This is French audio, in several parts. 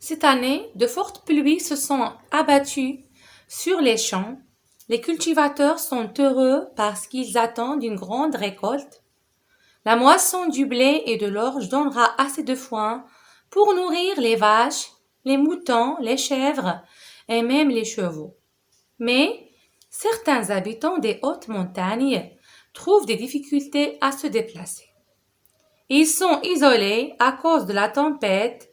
Cette année, de fortes pluies se sont abattues sur les champs. Les cultivateurs sont heureux parce qu'ils attendent une grande récolte. La moisson du blé et de l'orge donnera assez de foin pour nourrir les vaches, les moutons, les chèvres et même les chevaux. Mais certains habitants des hautes montagnes trouvent des difficultés à se déplacer. Ils sont isolés à cause de la tempête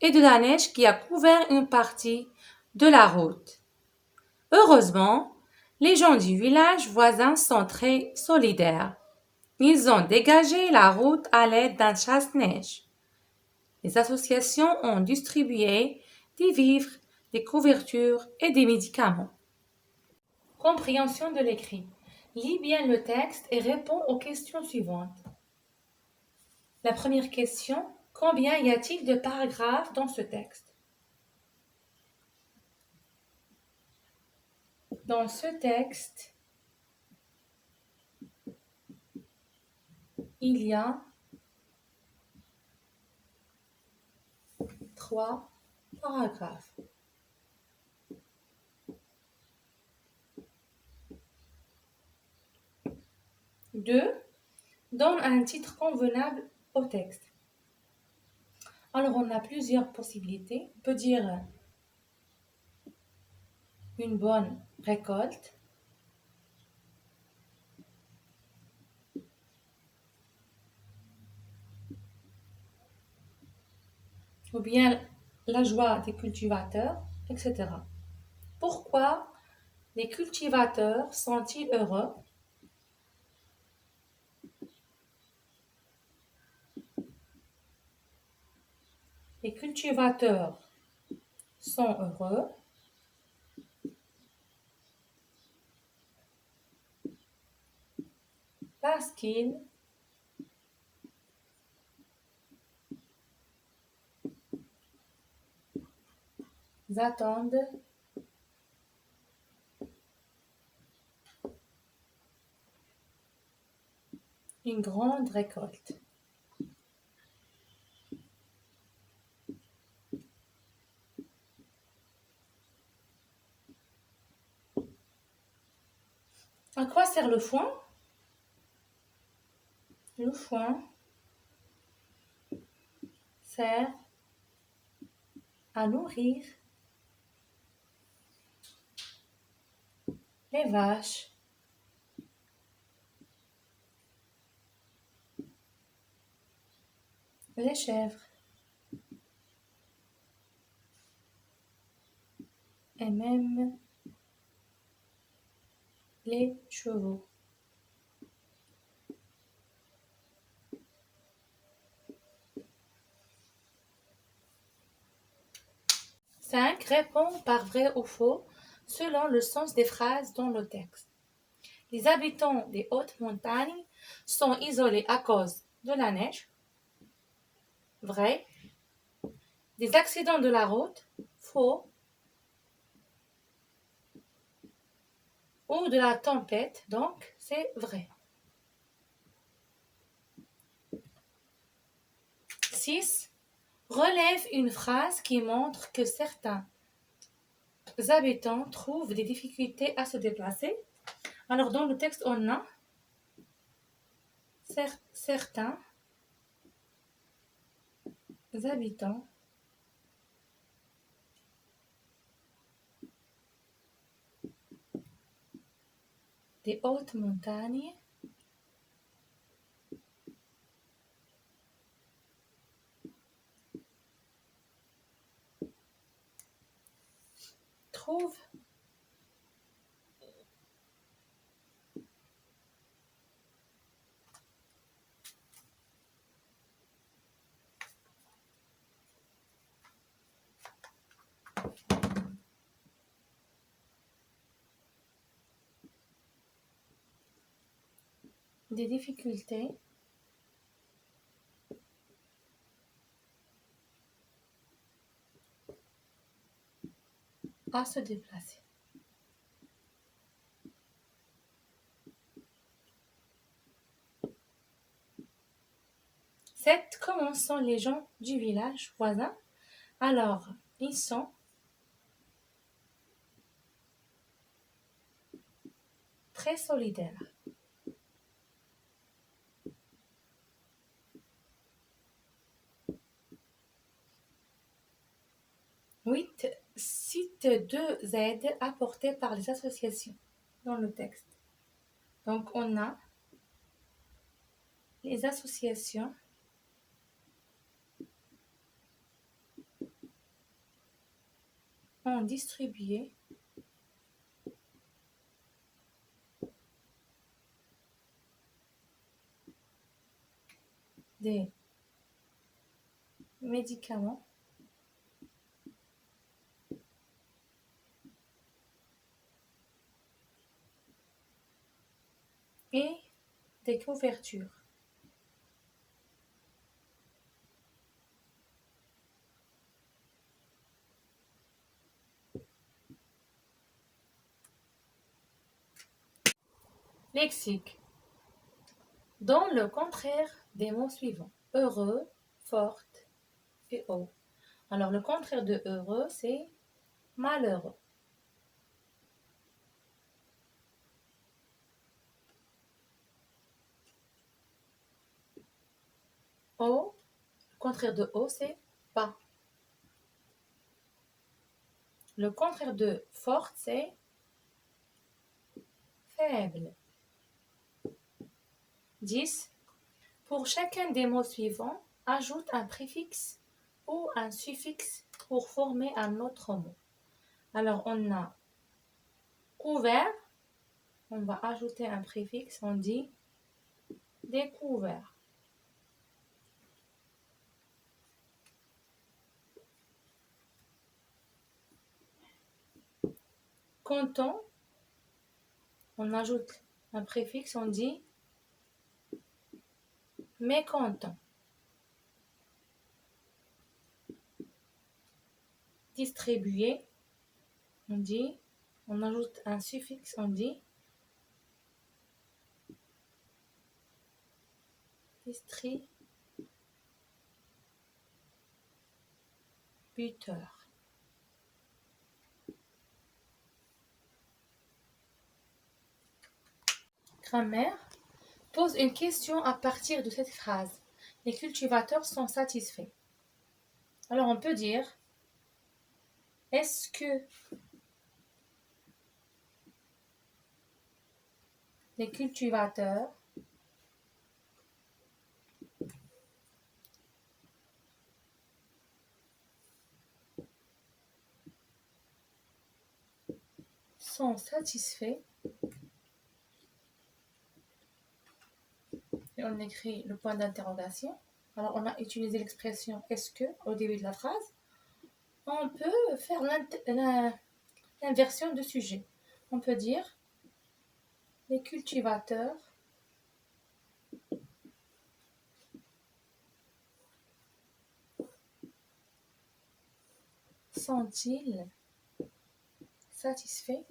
et de la neige qui a couvert une partie de la route. Heureusement, les gens du village voisin sont très solidaires. Ils ont dégagé la route à l'aide d'un chasse-neige. Les associations ont distribué des vivres, des couvertures et des médicaments. Compréhension de l'écrit. Lis bien le texte et réponds aux questions suivantes. La première question, combien y a-t-il de paragraphes dans ce texte? Dans ce texte, il y a 3 paragraphes. 2. Donne un titre convenable au texte. Alors, on a plusieurs possibilités. On peut dire une bonne récolte, ou bien la joie des cultivateurs, etc. Pourquoi les cultivateurs sont-ils heureux? Les cultivateurs sont heureux parce qu'ils attendent une grande récolte. À quoi sert le foin? Le foin sert à nourrir les vaches, les chèvres et même les chevaux. 5. Réponds par vrai ou faux selon le sens des phrases dans le texte. Les habitants des hautes montagnes sont isolés à cause de la neige. Vrai. Des accidents de la route. Faux. Ou de la tempête, donc c'est vrai. 6. Relève une phrase qui montre que certains habitants trouvent des difficultés à se déplacer. Alors dans le texte, on a certains habitants des hautes montagnes trouvent des difficultés à se déplacer. 7. Comment sont les gens du village voisin? Alors, Ils sont très solidaires. 8. Cite deux aides apportées par les associations dans le texte. Donc, on a les associations ont distribué des médicaments et des couvertures. Lexique. Dans le contraire des mots suivants. Heureux, forte et haut. Alors, le contraire de heureux, c'est malheureux. Haut, le contraire de haut, c'est bas. Le contraire de forte, c'est faible. 10. Pour chacun des mots suivants, ajoute un préfixe ou un suffixe pour former un autre mot. Alors, on a couvert, on va ajouter un préfixe, on dit découvert. Content, on ajoute un préfixe, on dit mécontent. Distribué, on ajoute un suffixe, on dit distributeur. Grammaire. Pose une question à partir de cette phrase. Les cultivateurs sont satisfaits. Alors on peut dire, est-ce que les cultivateurs sont satisfaits? Et on écrit le point d'interrogation. Alors on a utilisé l'expression est-ce que au début de la phrase. On peut faire l'inversion de sujet. On peut dire les cultivateurs sont-ils satisfaits?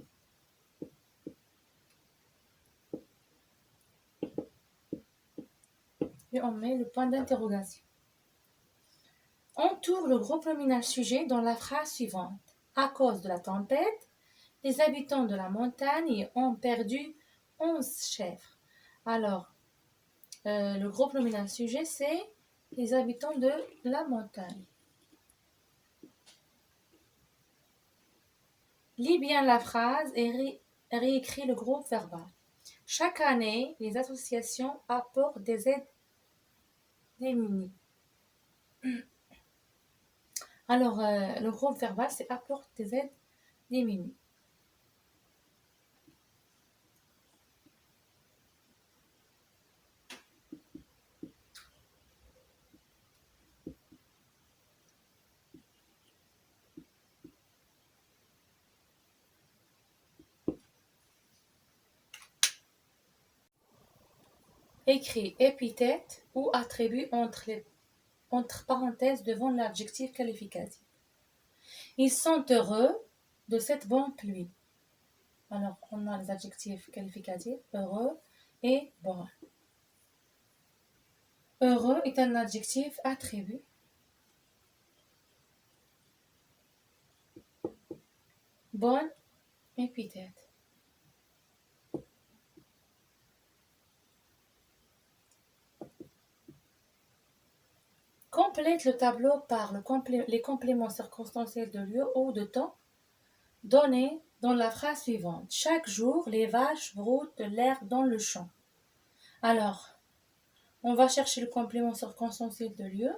Et on met le point d'interrogation. Entoure le gros nominal sujet dans la phrase suivante. À cause de la tempête, les habitants de la montagne ont perdu 11 chèvres. Alors, le gros nominal sujet, c'est les habitants de la montagne. Lis bien la phrase et réécris le groupe verbal. Chaque année, les associations apportent des aides démunies. Alors, le groupe verbal, c'est apporte des aides démunies. Écris épithète ou attribut entre parenthèses devant l'adjectif qualificatif. Ils sont heureux de cette bonne pluie. Alors, on a les adjectifs qualificatifs, heureux et bon. Heureux est un adjectif attribut. bonne épithète. Complète le tableau par les compléments circonstanciels de lieu ou de temps donnés dans la phrase suivante. Chaque jour, les vaches broutent de l'herbe dans le champ. Alors, on va chercher le complément circonstanciel de lieu.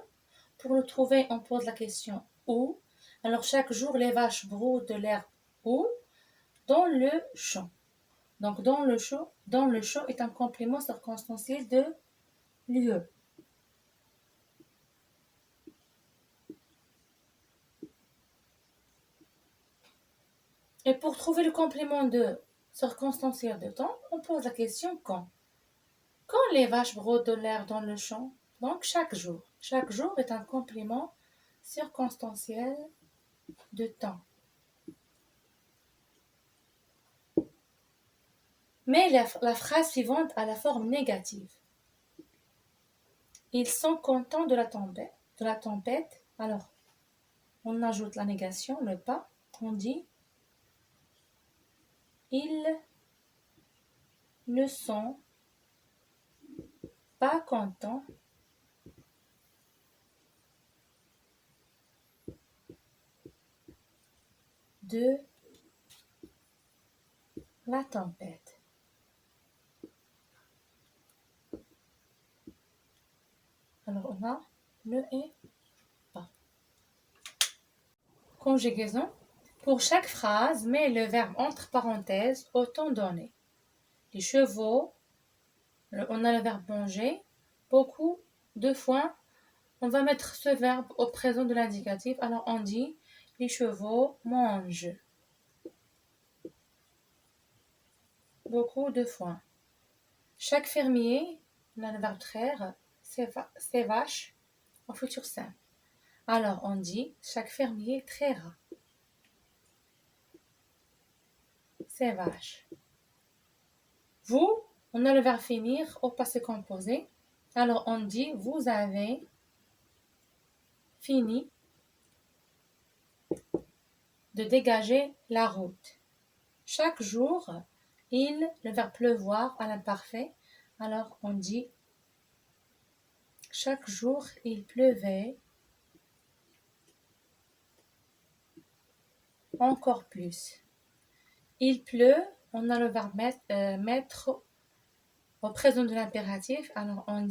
Pour le trouver, on pose la question où. Alors, chaque jour, les vaches broutent de l'herbe où? Dans le champ. Donc, dans le champ est un complément circonstanciel de lieu. Et pour trouver le complément de circonstanciel de temps, on pose la question quand. Quand les vaches broutent de l'herbe dans le champ, donc chaque jour. Chaque jour est un complément circonstanciel de temps. Mais la phrase suivante a la forme négative. Ils sont contents de la tempête. Alors, on ajoute la négation, le pas. On dit ils ne sont pas contents de la tempête. Alors, on a le et pas. Conjugaison. Pour chaque phrase, mets le verbe entre parenthèses au temps donné. Les chevaux, on a le verbe manger, beaucoup, deux fois. On va mettre ce verbe au présent de l'indicatif. Alors, on dit les chevaux mangent. Beaucoup, deux fois. Chaque fermier, on a le verbe traire, ses vaches en futur simple. Alors, on dit chaque fermier traira ses vaches. Vous, on a le verbe finir au passé composé. Alors, on dit vous avez fini de dégager la route. Chaque jour, le verbe pleuvoir à l'imparfait. Alors, on dit chaque jour, il pleuvait encore plus. Il pleut, on a le verbe mettre au présent de l'impératif. Alors, on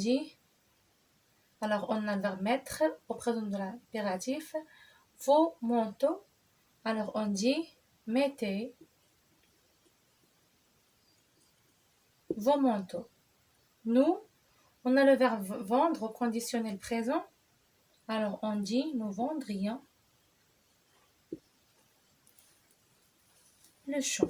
a le verbe mettre au présent de l'impératif. Vos manteaux. Alors, on dit mettez vos manteaux. Nous, on a le verbe vendre au conditionnel présent. Alors, on dit nous vendrions le champ.